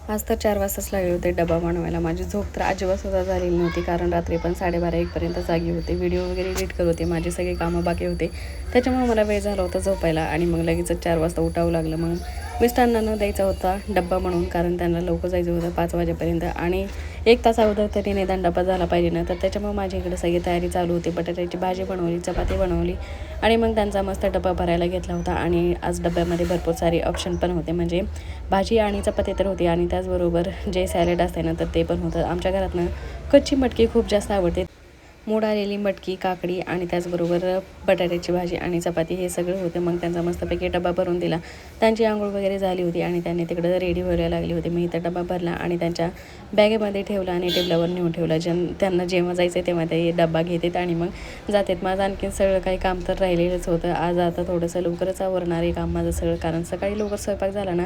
आज तर 4 वाजताच लागले होते डबा बनवायला. माझी झोप तर अजिबात सुद्धा झालेली नव्हती, कारण रात्री पण 12:30-1 पर्यंत जागी होते. व्हिडिओ वगैरे एडिट करत होते, माझे सगळे कामं बाकी होते. त्याच्यामुळे मला वेळ झाला होता झोपायला आणि मग लगेचच 4 वाजता उठावं लागलं. मग मिस्टरांना द्यायचा होता डब्बा म्हणून, कारण त्यांना लवकर जायचं होतं 5 वाजेपर्यंत आणि 1 तास अगोदर तरी निदान डब्बा झाला पाहिजे ना. तर त्याच्यामुळे माझ्या इकडे सगळी तयारी चालू होती. बटाट्याची भाजी बनवली, चपाती बनवली आणि मग त्यांचा मस्त डब्बा भरायला घेतला होता. आणि आज डब्यामध्ये भरपूर सारे ऑप्शन पण होते, म्हणजे भाजी आणि चपाती तर होती आणि त्याचबरोबर जे सॅलड असते ना तर ते पण होतं. आमच्या घरात ना कच्ची मटकी खूप जास्त आवडते. मोड आलेली मटकी, काकडी आणि त्याचबरोबर बटाट्याची भाजी आणि चपाती हे सगळं होतं. मग त्यांचा मस्तपैकी डबा भरून दिला. त्यांची आंघोळ वगैरे झाली होती आणि त्यांनी तिकडं रेडी व्हायला लागली होती. मी इथं डबा भरला आणि त्यांच्या बॅगेमध्ये ठेवला आणि टेबलावर नेऊन ठेवला. त्यांना जेव्हा जायचं तेव्हा ते डबा घेतात आणि मग जातात. माझं आणखीन सगळं काही काम तर राहिलेलंच होतं. आज आता थोडंसं लवकरच आवरणार आहे काम माझं सगळं, कारण सकाळी लवकर स्वयंपाक झाला ना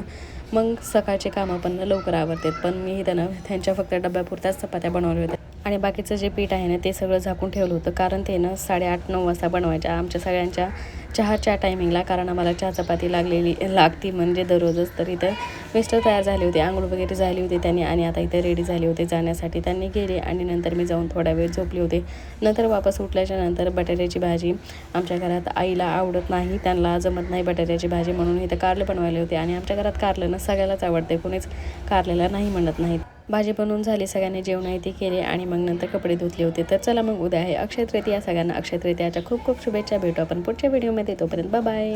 मग सकाळचे कामं पण लवकर आवरतात. पण मी इथं त्यांच्या फक्त डब्यापुरत्याच चपात्या बनवल्या होत्या आणि बाकीचं जे पीठ आहे ना ते सगळं झाकून ठेवलं होतं, कारण ते 8:30-9 वाजता बनवायच्या आमच्या सगळ्यांच्या चहाच्या टायमिंगला, कारण आम्हाला चहा चपाती लागती म्हणजे दररोजच. तर इथं मिस्टर तयार झाले होते, आंघोळ वगैरे झाली होती त्यांनी आणि आता इथं रेडी झाले होते जाण्यासाठी. त्यांनी गेले आणि नंतर मी जाऊन थोडा वेळ झोपले होते. नंतर वापस उठल्याच्या नंतर बटाट्याची भाजी आमच्या घरात आईला आवडत नाही, त्यांना जमत नाही बटाट्याची भाजी, म्हणून इथं कारलं बनवायले होते. आणि आमच्या घरात कारलं ना सगळ्यालाच आवडते, कोणीच कारलेला नाही म्हणत नाहीत. भाजी बनवून झाली, सगळ्यांनी जेवण ते केले आणि मग नंतर कपडे धुतले होते. तर चला मग उद्या आहे अक्षय तृतीया. सगळ्यांना अक्षय तृतीयाच्या खूप खूप शुभेच्छा. भेटू आपण पुढच्या व्हिडिओमध्ये, तोपर्यंत बाय बाय.